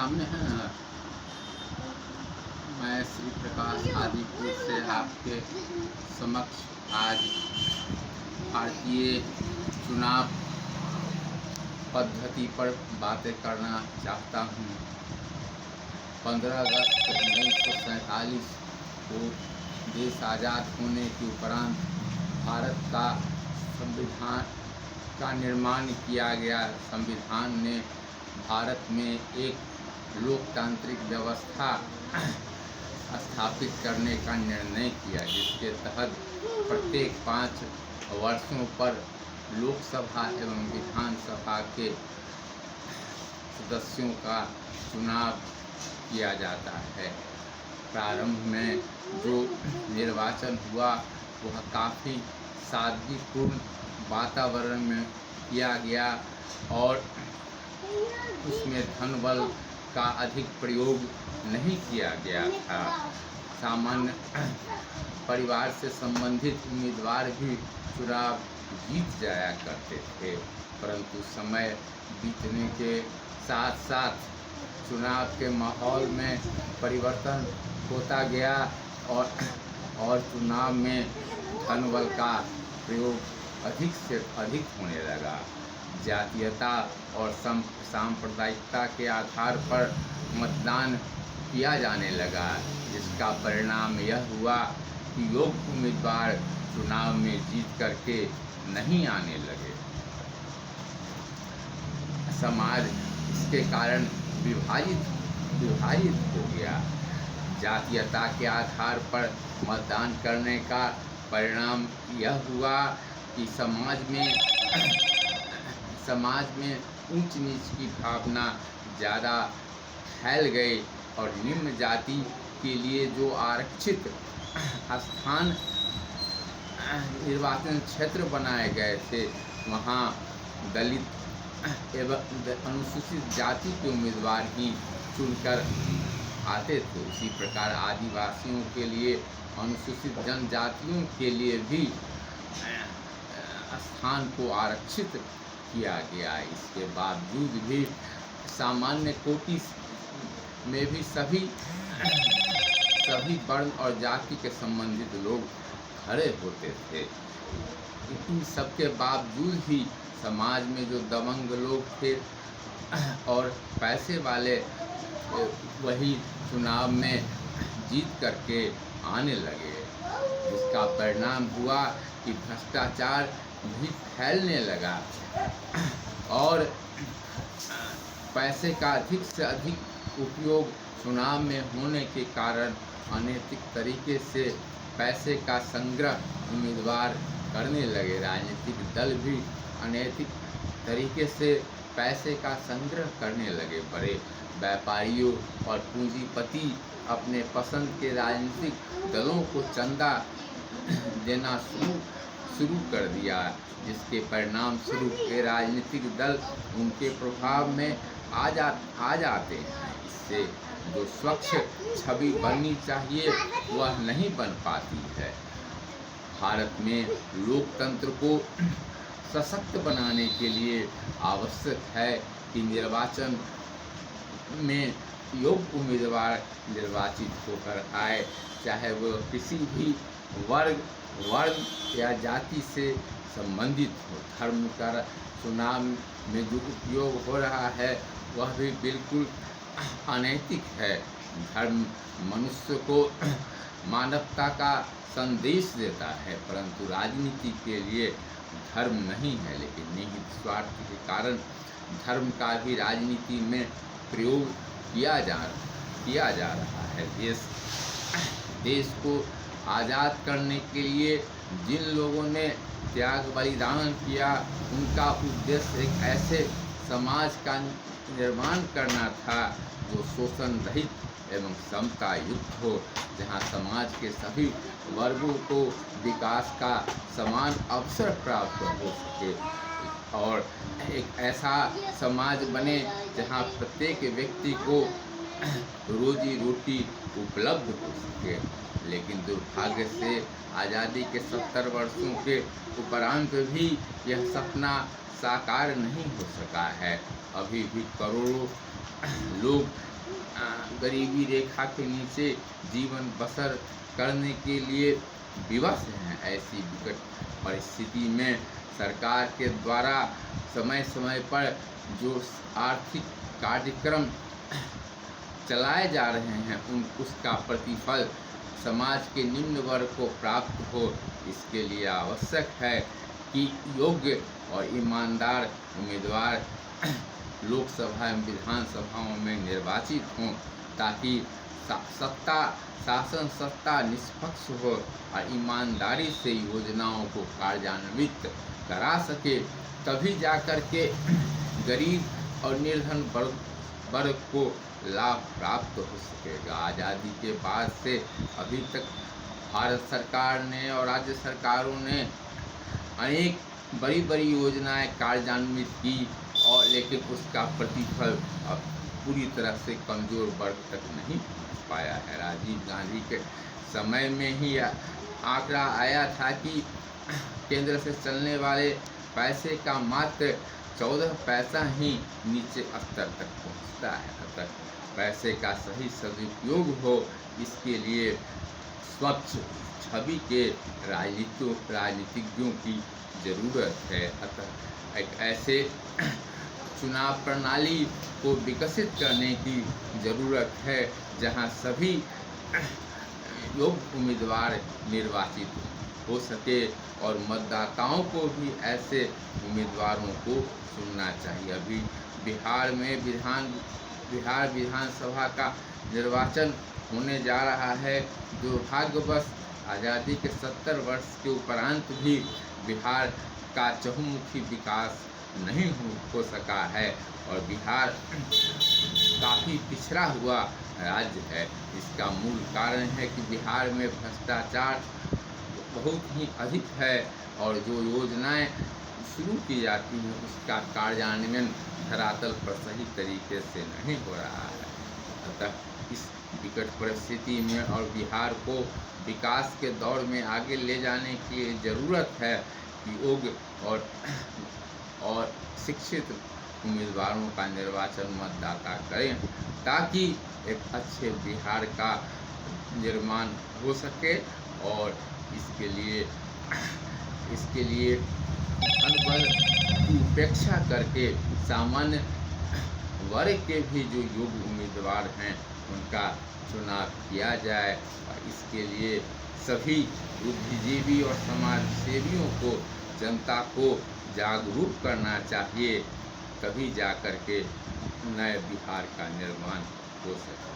सामने है ना। मैं श्री प्रकाश आदिपुर से आपके समक्ष आज भारतीय चुनाव पद्धति पर बातें करना चाहता हूँ। 15 अगस्त 1947 को देश आज़ाद होने के उपरांत भारत का संविधान का निर्माण किया गया। संविधान ने भारत में एक लोकतांत्रिक व्यवस्था स्थापित करने का निर्णय किया, जिसके तहत प्रत्येक 5 वर्षों पर लोकसभा एवं विधानसभा के सदस्यों का चुनाव किया जाता है। प्रारंभ में जो निर्वाचन हुआ वह काफ़ी सादगीपूर्ण वातावरण में किया गया और उसमें धन बल का अधिक प्रयोग नहीं किया गया था। सामान्य परिवार से संबंधित उम्मीदवार भी चुनाव जीत जाया करते थे, परंतु समय बीतने के साथ साथ चुनाव के माहौल में परिवर्तन होता गया और चुनाव में धन बल का प्रयोग अधिक से अधिक होने लगा। जातीयता और सांप्रदायिकता के आधार पर मतदान किया जाने लगा, जिसका परिणाम यह हुआ कि योग्य उम्मीदवार चुनाव में जीत करके नहीं आने लगे। समाज इसके कारण विभाजित हो गया। जातीयता के आधार पर मतदान करने का परिणाम यह हुआ कि समाज में ऊंच नीच की भावना ज़्यादा फैल गई और निम्न जाति के लिए जो आरक्षित स्थान निर्वाचन क्षेत्र बनाए गए थे, वहाँ दलित एवं अनुसूचित जाति के उम्मीदवार ही चुनकर आते थे। उसी प्रकार आदिवासियों के लिए, अनुसूचित जनजातियों के लिए भी स्थान को आरक्षित किया गया। इसके बावजूद भी सामान्य कोटि में भी सभी वर्ण और जाति के संबंधित लोग खड़े होते थे। इन सबके बावजूद ही समाज में जो दबंग लोग थे और पैसे वाले वही चुनाव में जीत करके आने लगे, जिसका परिणाम हुआ कि भ्रष्टाचार भी फैलने लगा और पैसे का अधिक से अधिक उपयोग चुनाव में होने के कारण अनैतिक तरीके से पैसे का संग्रह उम्मीदवार करने लगे। राजनीतिक दल भी अनैतिक तरीके से पैसे का संग्रह करने लगे। बड़े व्यापारियों और पूंजीपति अपने पसंद के राजनीतिक दलों को चंदा देना शुरू कर दिया, जिसके परिणाम स्वरूप के राजनीतिक दल उनके प्रभाव में आ जाते हैं। इससे जो स्वच्छ छवि बननी चाहिए वह नहीं बन पाती है। भारत में लोकतंत्र को सशक्त बनाने के लिए आवश्यक है कि निर्वाचन में योग्य उम्मीदवार निर्वाचित होकर आए, चाहे वो किसी भी वर्ण या जाति से संबंधित हो। धर्म का चुनाव में जो उपयोग हो रहा है वह भी बिल्कुल अनैतिक है। धर्म मनुष्य को मानवता का संदेश देता है, परंतु राजनीति के लिए धर्म नहीं है। लेकिन निहित स्वार्थ के कारण धर्म का भी राजनीति में प्रयोग किया जा रहा है। देश को आज़ाद करने के लिए जिन लोगों ने त्याग बलिदान किया, उनका उद्देश्य एक ऐसे समाज का निर्माण करना था जो शोषण रहित एवं समता युक्त हो, जहां समाज के सभी वर्गों को विकास का समान अवसर प्राप्त हो सके और एक ऐसा समाज बने जहां प्रत्येक व्यक्ति को रोजी रोटी उपलब्ध हो सके। लेकिन दुर्भाग्य से आज़ादी के 70 वर्षों के उपरांत भी यह सपना साकार नहीं हो सका है। अभी भी करोड़ों लोग गरीबी रेखा के नीचे जीवन बसर करने के लिए विवश हैं। ऐसी विकट परिस्थिति में सरकार के द्वारा समय समय पर जो आर्थिक कार्यक्रम चलाए जा रहे हैं उसका प्रतिफल समाज के निम्न वर्ग को प्राप्त हो, इसके लिए आवश्यक है कि योग्य और ईमानदार उम्मीदवार लोकसभा एवं विधानसभाओं में निर्वाचित हों, ताकि शासन सत्ता निष्पक्ष हो और ईमानदारी से योजनाओं को कार्यान्वित करा सके। तभी जाकर के गरीब और निर्धन वर्ग को लाभ प्राप्त हो सकेगा। आज़ादी के बाद से अभी तक भारत सरकार ने और राज्य सरकारों ने अनेक बड़ी बड़ी योजनाएं कार्यान्वित की, और लेकिन उसका प्रतिफल अब पूरी तरह से कमज़ोर वर्ग तक नहीं पहुंच पाया है। राजीव गांधी के समय में ही आंकड़ा आया था कि केंद्र से चलने वाले पैसे का मात्र 14 पैसा ही नीचे स्तर तक पहुंचता है। अतः पैसे का सही सदुपयोग हो, इसके लिए स्वच्छ छवि के राजनीतिज्ञों की ज़रूरत है। अतः एक ऐसे चुनाव प्रणाली को विकसित करने की ज़रूरत है जहां सभी योग्य उम्मीदवार निर्वाचित हो सके, और मतदाताओं को भी ऐसे उम्मीदवारों को चुनना चाहिए। अभी बिहार में बिहार विधानसभा का निर्वाचन होने जा रहा है। दुर्भाग्यवश आज़ादी के 70 वर्ष के उपरांत भी बिहार का चहुमुखी विकास नहीं हो सका है, और बिहार काफ़ी पिछड़ा हुआ राज्य है। इसका मूल कारण है कि बिहार में भ्रष्टाचार बहुत ही अधिक है, और जो योजनाएं शुरू की जाती हैं उसका कार्यान्वयन धरातल पर सही तरीके से नहीं हो रहा है। अतः इस विकट परिस्थिति में और बिहार को विकास के दौर में आगे ले जाने के लिए ज़रूरत है कि योग्य और शिक्षित उम्मीदवारों का निर्वाचन मतदाता करें, ताकि एक अच्छे बिहार का निर्माण हो सके। और इसके लिए धनबल की उपेक्षा करके सामान्य वर्ग के भी जो योग्य उम्मीदवार हैं उनका चुनाव किया जाए, और इसके लिए सभी बुद्धिजीवी और समाज सेवियों को, जनता को जागरूक करना चाहिए, तभी जाकर के नए बिहार का निर्माण हो सके।